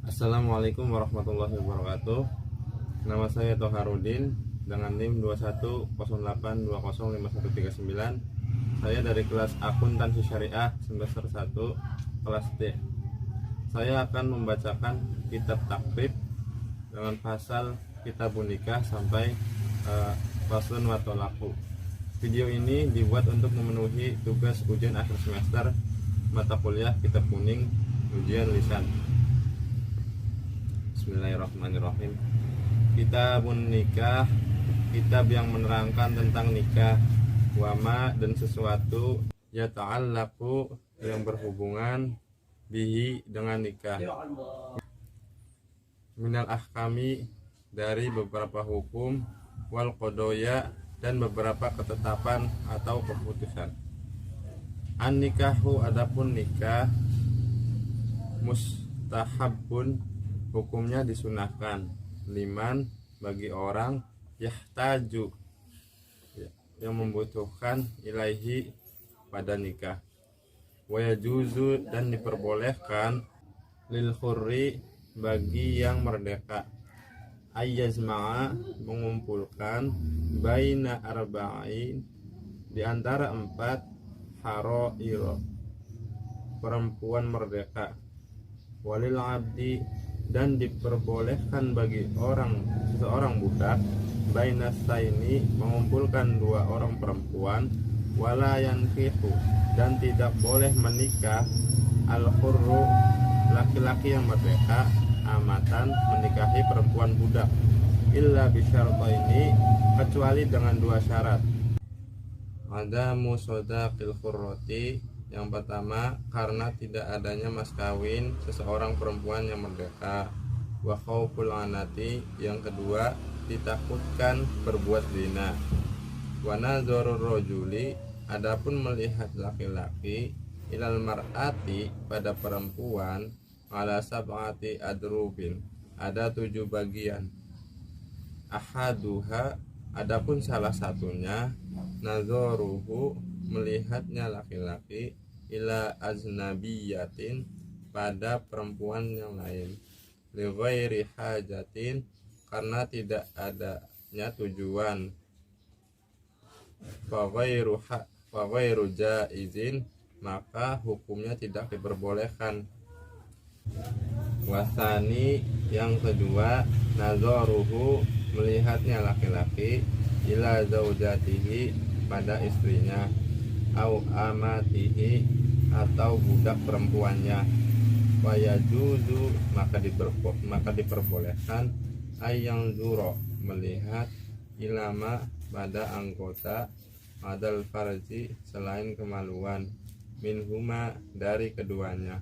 Assalamualaikum warahmatullahi wabarakatuh. Nama saya Toharudin dengan NIM 2108205139. Saya dari kelas Akuntansi Syariah semester 1 kelas D. Saya akan membacakan kitab takrib dengan pasal kitabun nikah sampai faslun wa thalaqu. Video ini dibuat untuk memenuhi tugas ujian akhir semester mata kuliah kitab kuning ujian lisan. Bismillahirrahmanirrahim. Kitabun nikah, kitab yang menerangkan tentang nikah, wama dan sesuatu ya ta'allaqu yang berhubungan bihi dengan nikah, minal ahkami dari beberapa hukum, wal qodoya dan beberapa ketetapan atau keputusan. An nikahu adapun nikah, mustahabun hukumnya disunahkan, liman bagi orang yahtaju yang membutuhkan ilaihi pada nikah, wa yajuzu dan diperbolehkan lil hurri bagi yang merdeka, ayyazma'a mengumpulkan baina arba'in di antara 4 harairo perempuan merdeka, walil abdi dan diperbolehkan bagi seorang budak bainasaini mengumpulkan 2 orang perempuan, wala yankihu dan tidak boleh menikah al hurru laki-laki yang merdeka amatan menikahi perempuan budak, illa bisyartaini kecuali dengan 2 syarat. Ada musodaqil hurrati, yang pertama karena tidak adanya mas kawin seseorang perempuan yang merdeka, wa khauful anati, yang kedua ditakutkan berbuat zina, wa nazarur rajuli adapun melihat laki-laki ilal mar'ati pada perempuan ala sab'ati adrubin ada 7 bagian, ahaduha adapun salah satunya nazaruhu melihatnya laki-laki ila aznabiyatin pada perempuan yang lain, li ghairi hajatin karena tidak adanya tujuan, fa ghairu jaizin maka hukumnya tidak diperbolehkan. Wasani yang kedua nazaruhu melihatnya laki-laki ila zaujatihi pada istrinya, au amatihi atau budak perempuannya, wa yajuzu maka diperbolehkan ayang zuro melihat ilama pada anggota adal farji selain kemaluan, minhuma dari keduanya.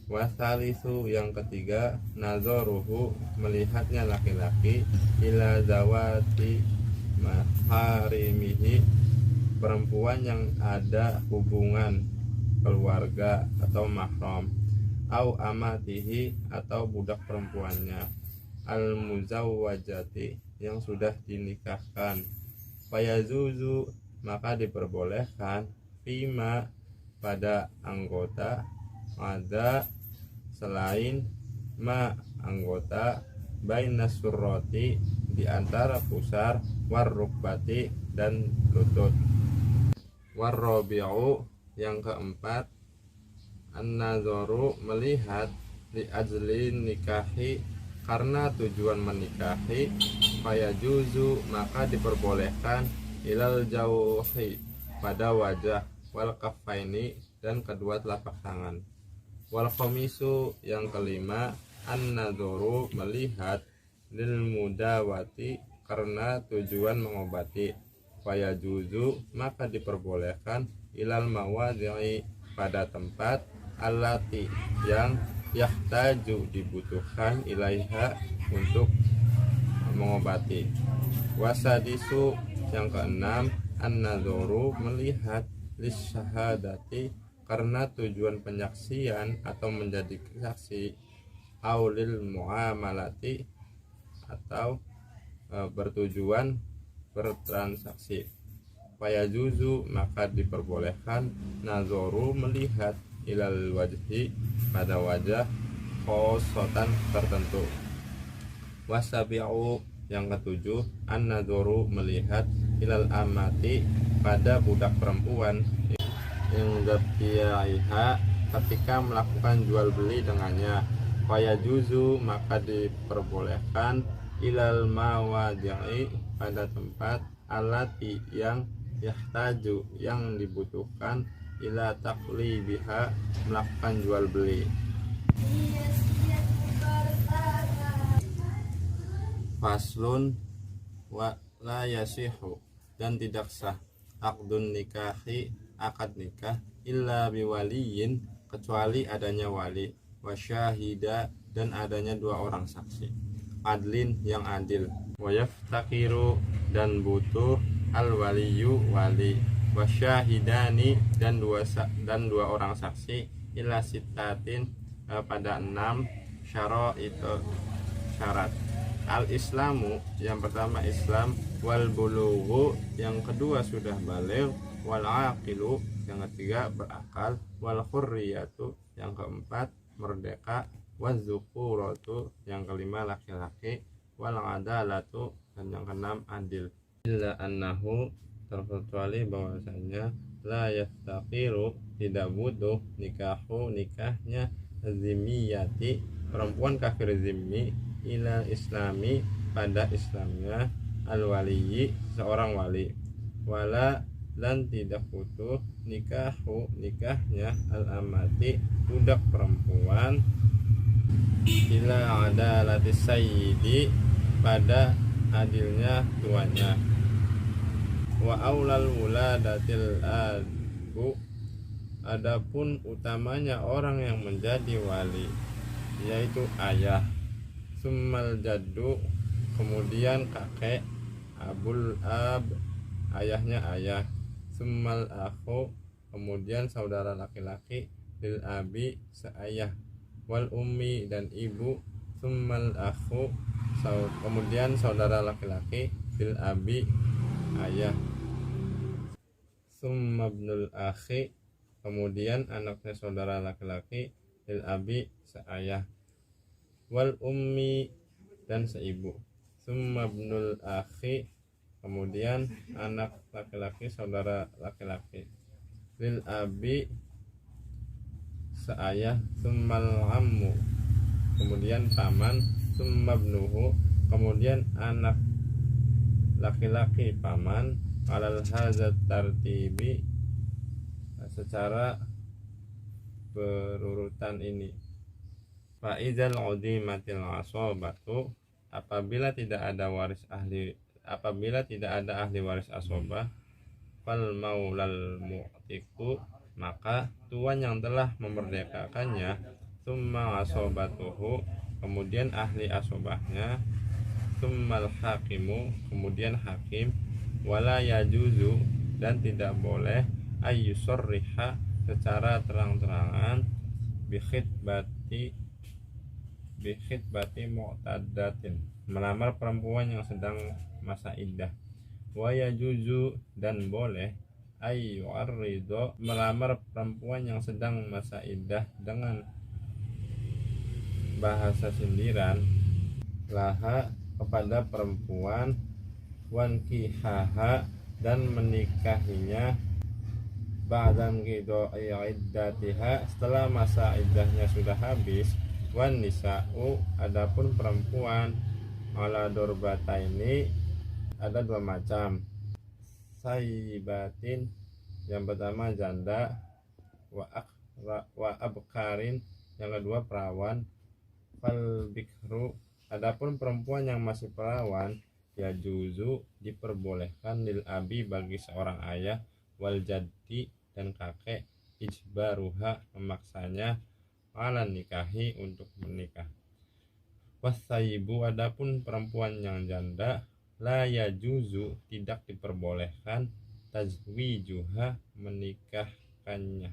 Wasalisu yang ketiga nazaruhu melihatnya laki-laki ila zawati maharimihi perempuan yang ada hubungan keluarga atau mahram, au amatihi atau budak perempuannya, al muzawwajati yang sudah dinikahkan, fayazuzu maka diperbolehkan fima pada anggota ada selain ma anggota bainas surrati di antara pusar, warrukbati dan lutut. Warrabi'u yang keempat an-nazaru melihat li ajli nikahi karena tujuan menikahi, fayajuzu maka diperbolehkan ilal jauhi pada wajah, wal kaffaini dan kedua telapak tangan. Wal khamisu yang kelima an-nazaru melihat lil mudawati karena tujuan mengobati, fayajuzu maka diperbolehkan ilal mawadhi'i pada tempat allati yang yahtaju dibutuhkan ilaiha untuk mengobati. Wasadisu yang keenam an-nazaru melihat lis syahadati karena tujuan penyaksian atau menjadi saksi, aulil muamalati atau bertujuan bertransaksi, fayajuzu maka diperbolehkan nazoru melihat ilal wajhi pada wajah, khosotan tertentu. Wasabi'u yang ketujuh, an-nadhuru melihat ilal amati pada budak perempuan yang berbiaiha ketika melakukan jual beli dengannya. Faya juzu maka diperbolehkan ilal mawadi'i pada tempat alati yang yahtaju yang dibutuhkan ila taqlibiha melakukan jual beli. Faslun wa la yasihu dan tidak sah aqdun nikahi akad nikah illa biwaliyin kecuali adanya wali, wasyahida dan adanya dua orang saksi, adlin yang adil, wayaftakiru dan butuh al waliyu wali, wasyahidani dan dua orang saksi ila sitatin pada 6 syaraitu syarat. Al Islamu yang pertama Islam, wal bulughu yang kedua sudah baligh, wal aqilu yang ketiga berakal, wal hurriyatu yang keempat merdeka, wal dzukuratu yang kelima laki-laki, wal adalatu dan yang keenam adil. Illa annahu terkecuali bahwasanya la yastaqiru tidak butuh nikahnya zimmiyati perempuan kafir zimmi ila islami pada Islamnya al waliyi seorang wali, wala dan tidak butuh nikahnya al amati budak perempuan ila adalati sayyidi pada adilnya tuannya, wa aulal wuladatil abu adapun utamanya orang yang menjadi wali yaitu ayah, summal jaddu kemudian kakek, abul ab ayahnya ayah, summal akhu kemudian saudara laki-laki, lil abi seayah, wal ummi dan ibu, summal akhu kemudian saudara laki-laki, lil abi ayah, summa ibnul akhi kemudian anaknya saudara laki-laki, lil abi seayah, wal ummi dan seibu, summa ibnul akhi kemudian anak laki-laki saudara laki-laki, lil abi seayah, summal ammu kemudian paman, summa ibnuhu kemudian anak laki-laki paman, alal hadzat tartibi secara berurutan ini. Fa'izal udimatil asobatu apabila tidak ada ahli waris asobah, fal maulal mu'tiku maka tuan yang telah memerdekakannya, summa asobatuhu kemudian ahli asobahnya, summal hakimu kemudian hakim, wala yajuzu dan tidak boleh ayyusorriha secara terang-terangan bikhitbati mu'tadatin melamar perempuan yang sedang masa iddah, wa yajuzu dan boleh ayyu'arrido melamar perempuan yang sedang masa iddah dengan bahasa sindiran laha kepada perempuan, wankihaha dan menikahinya, ba'dan qidha'i iddatiha setelah masa iddahnya sudah habis, wan nisa'u adapun perempuan ala dorbataini ada dua macam, sayyibatin yang pertama janda, wa abkarin yang kedua perawan, fal bikru adapun perempuan yang masih perawan ya juzu diperbolehkan lil abi bagi seorang ayah, wal jaddi dan kakek, ijbaruha memaksanya, ala nikahi untuk menikah. Wasayyibu adapun perempuan yang janda la yajuzu tidak diperbolehkan tazwijuha menikahkannya,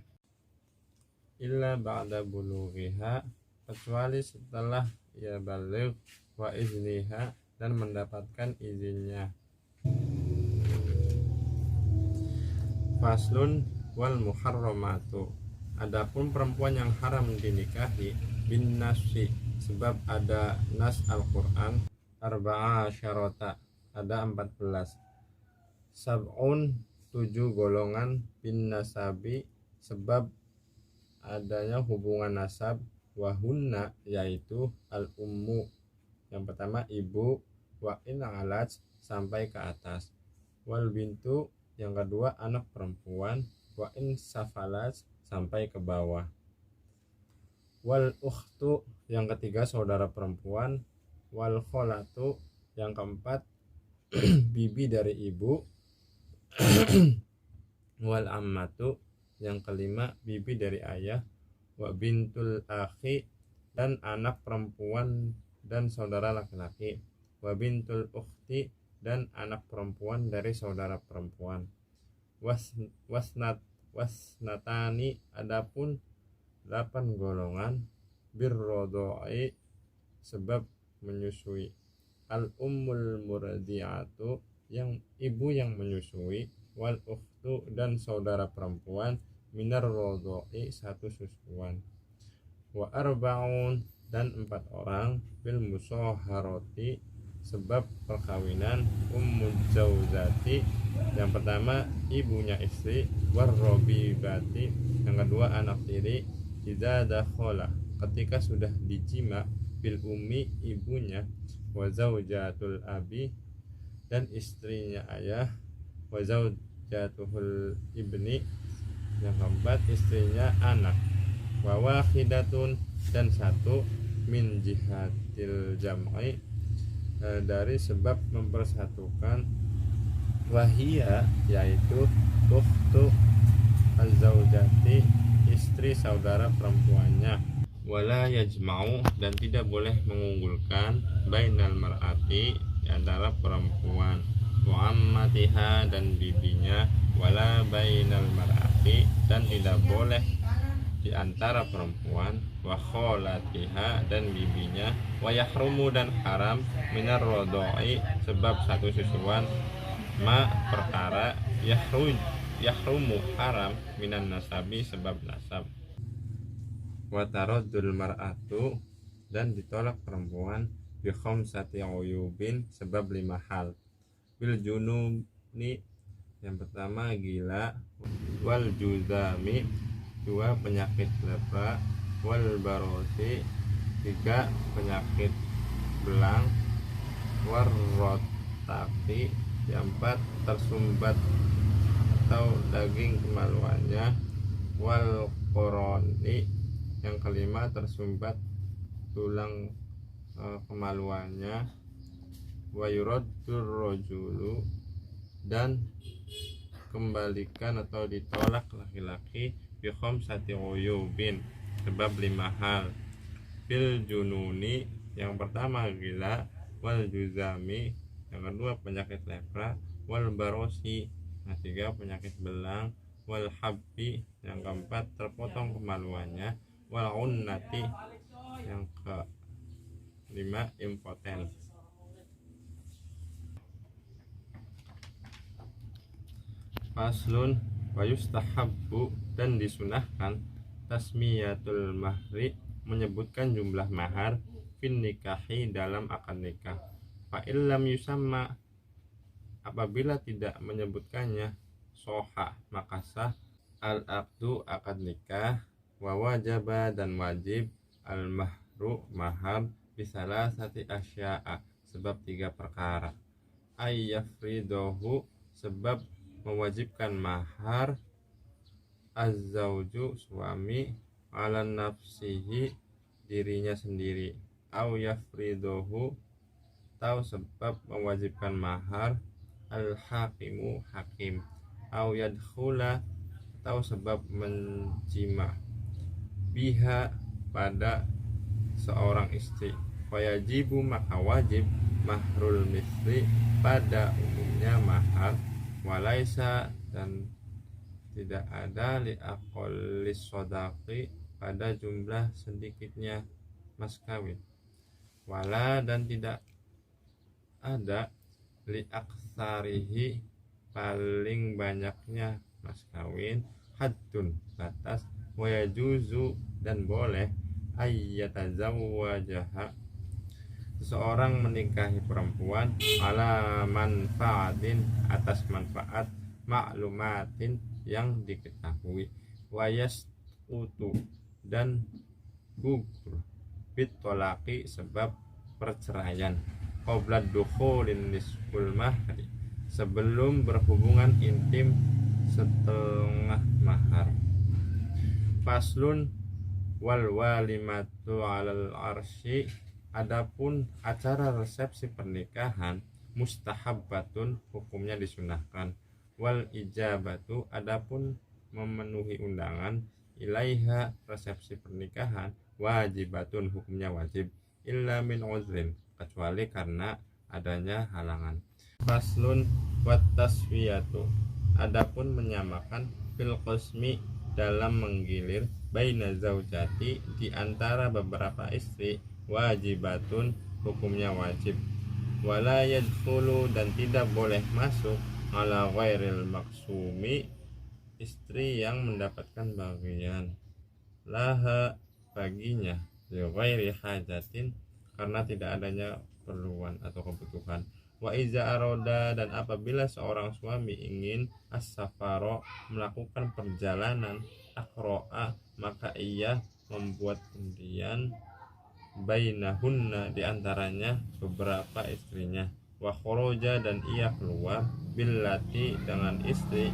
illa ba'da bulughiha kecuali setelah ia baligh, wa izniha dan mendapatkan izinnya. Faslun wal muharramatu adapun perempuan yang haram dinikahi bin nasi sebab ada nas Al-Qur'an, arba'a syarota ada 14, sab'un 7 golongan, bin nasabi sebab adanya hubungan nasab, wahunna yaitu al ummu yang pertama ibu, wa in alat sampai ke atas, wal bintu yang kedua anak perempuan, wa in safalat sampai ke bawah, wal ukhtu yang ketiga saudara perempuan, wal kholatu yang keempat bibi dari ibu, wal ammatu yang kelima bibi dari ayah, wa bintul akhi dan anak perempuan dan saudara laki-laki, wa bintul ukhti dan anak perempuan dari saudara perempuan, wasnatani adapun 8 golongan, birrodoi sebab menyusui, al ummul murdiatu yang ibu yang menyusui, wal ukhtu dan saudara perempuan, minar rodoi satu susuan, wa arbaun dan 4 orang, bil musoharoti sebab perkawinan, ummul zauzati yang pertama ibunya istri, warrobibati yang kedua anak tiri, idza dakhala ketika sudah dijima, bil ummi ibunya, wa zaujatul abi dan istrinya ayah, wa zaujatuhul ibni yang keempat istrinya anak, wa wahidatun dan satu, min jihatil jam'i dari sebab mempersatukan, wahia yaitu ukhtu az-zaujati istri saudara perempuannya, wala yajma'u dan tidak boleh mengunggulkan, bainal mar'ati antara perempuan, wa ammatiha dan bibinya, wala bainal mar'ati dan tidak boleh di antara perempuan, wa kholatiha dan bibinya, wa yahrumu dan haram, minar rodoi sebab satu susuan, ma perkara yahrumu haram, minan nasabi sebab nasab, wa taraddul mar'atu dan ditolak perempuan, bi khamsati uyubin sebab 5 hal, bil jununi yang pertama gila, wal juzami 2 penyakit lepra, wal barosi 3 penyakit belang, warrotaki yang 4 tersumbat atau daging kemaluannya, wal koroni yang kelima tersumbat tulang kemaluannya, wa yuraddur rajulu dan kembalikan atau ditolak laki-laki, bi khamsati uyubin sebab 5 hal, bil jununi yang pertama gila, wal juzami yang kedua penyakit lepra, wal barosi yang 3 penyakit belang, wal habbi yang keempat terpotong kemaluannya, wal unnati yang kelima impoten. Faslun, wa yustahabbu dan disunahkan, tasmiyatul mahri menyebutkan jumlah mahar, fin nikahi dalam akad nikah, fa illam yusamma apabila tidak menyebutkannya, soha maka sah, al aqdu akad nikah, wa wajaba dan wajib, al mahru mahar, bisalah sati asya'a sebab 3 perkara, ayyafridohu sebab mewajibkan mahar, az-zauju suami, ala nafsihi dirinya sendiri, au yafridohu atau sebab mewajibkan mahar, al-hakimu hakim, au yadkhula atau sebab menjima, biha pada seorang istri, wayajibu maka wajib, mahrul misli pada umumnya mahar, walaisa dan tidak ada li aqallis sodaqi pada jumlah sedikitnya mas kawin, wala dan tidak ada li aksarihi paling banyaknya mas kawin, haddun batas, wayajuzu dan boleh, ayyatazawwajaha, seseorang menikahi perempuan ala manfaatin, atas manfaat, maklumatin yang diketahui, wayas utu, dan gugur, bitolaki, sebab perceraian, qoblad dukhulin nisful mahri, sebelum berhubungan intim setengah mahar. Faslun wal walimatu alal arsy, adapun acara resepsi pernikahan mustahabbatun, hukumnya disunahkan, wal ijabatu, adapun memenuhi undangan, ilaiha, resepsi pernikahan, wajibatun, hukumnya wajib, illa min uzrin, kecuali karena adanya halangan. Faslun wat taswiyatu, adapun menyamakan, fil qasmi, dalam menggilir, baina zaujati, di antara beberapa istri, wajibatun, hukumnya wajib, wala yadkhulu, dan tidak boleh masuk, ala ghairil maksumi, istri yang mendapatkan bagian, laha, baginya, li ghairi hajatin, karena tidak adanya perluan atau kebutuhan. Wa iza aroda, dan apabila seorang suami ingin as-safaro, melakukan perjalanan, akroa, maka ia membuat undian, bainahunna, diantaranya beberapa istrinya, wa khoroja, dan ia keluar, billati, dengan istri,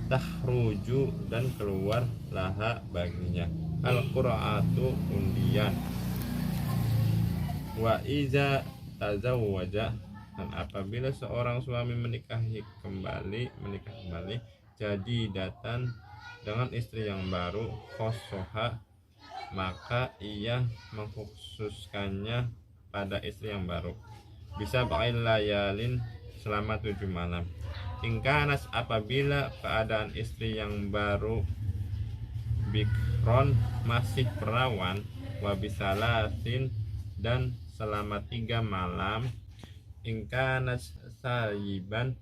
tahruju, dan keluar, laha, baginya, al-qura'atu, undian. Wa iza tazawwaja, dan apabila seorang suami menikah kembali, jadi datang dengan istri yang baru, khosoha, maka ia mengkhususkannya pada istri yang baru, bisa ba'il layalin, selama 7 malam. Ingkanas, apabila keadaan istri yang baru, bikron, masih perawan, wabisalasin, dan selama 3 malam. Ingkanas sayiban,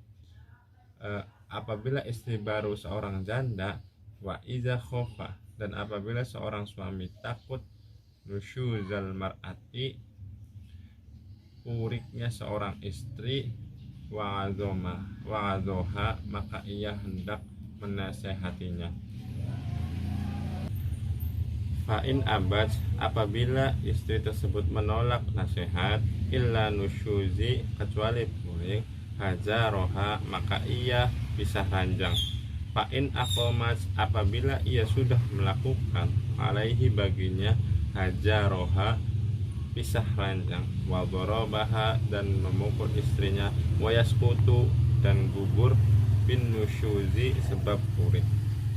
apabila istri baru seorang janda, wa iza khofa, dan apabila seorang suami takut, nusyuzal mar'ati, uriknya seorang istri, wa azoha, maka ia hendak menasehatinya. Fa'in abad, apabila istri tersebut menolak nasihat, illa nusyuzi, kecuali puring, hajaroha, maka ia pisah ranjang. Fa'in akomat, apabila ia sudah melakukan, alaihi, baginya, hajaroha, pisah ranjang, wadorobaha, dan memukul istrinya, wayaskutu, dan gugur, bin nusyuzi, sebab puring,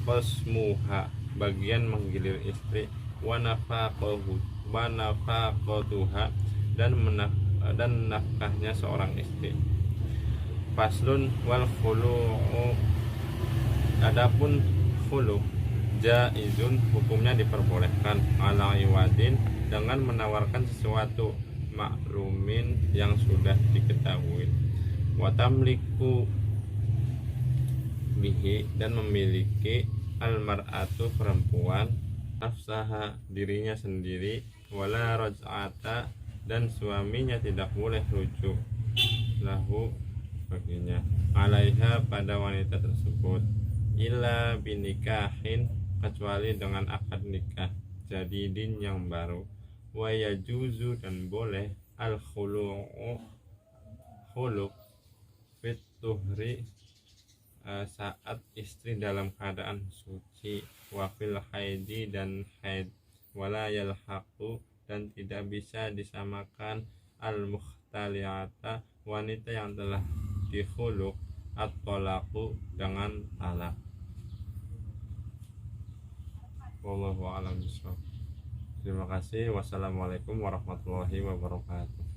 qasmuha, bagian menggilir istri, wanafaqatuha, dan nafkahnya seorang istri. Faslun wal khulu'u, adapun khulu' jaizun, hukumnya diperbolehkan, ala iwadin, dengan menawarkan sesuatu, maklumin, yang sudah diketahui, watamliku bihi, dan memiliki, almar'atu, perempuan, nafsaha, dirinya sendiri, wala raj'ata, dan suaminya tidak boleh rujuk, lahu, baginya, alaiha, pada wanita tersebut, illa binikahin, kecuali dengan akad nikah jadidin, yang baru, wa yajuzu, dan boleh, al khulu'u, khulu' fit tuhri, saat istri dalam keadaan suci, wafil haidi, dan haid, wala yalhaqu, dan tidak bisa disamakan, al mukhtaliata, wanita yang telah dikhuluk, at-talaqu, dengan talak. Wallahu a'lam bishawab. Terima kasih. Wassalamualaikum warahmatullahi wabarakatuh.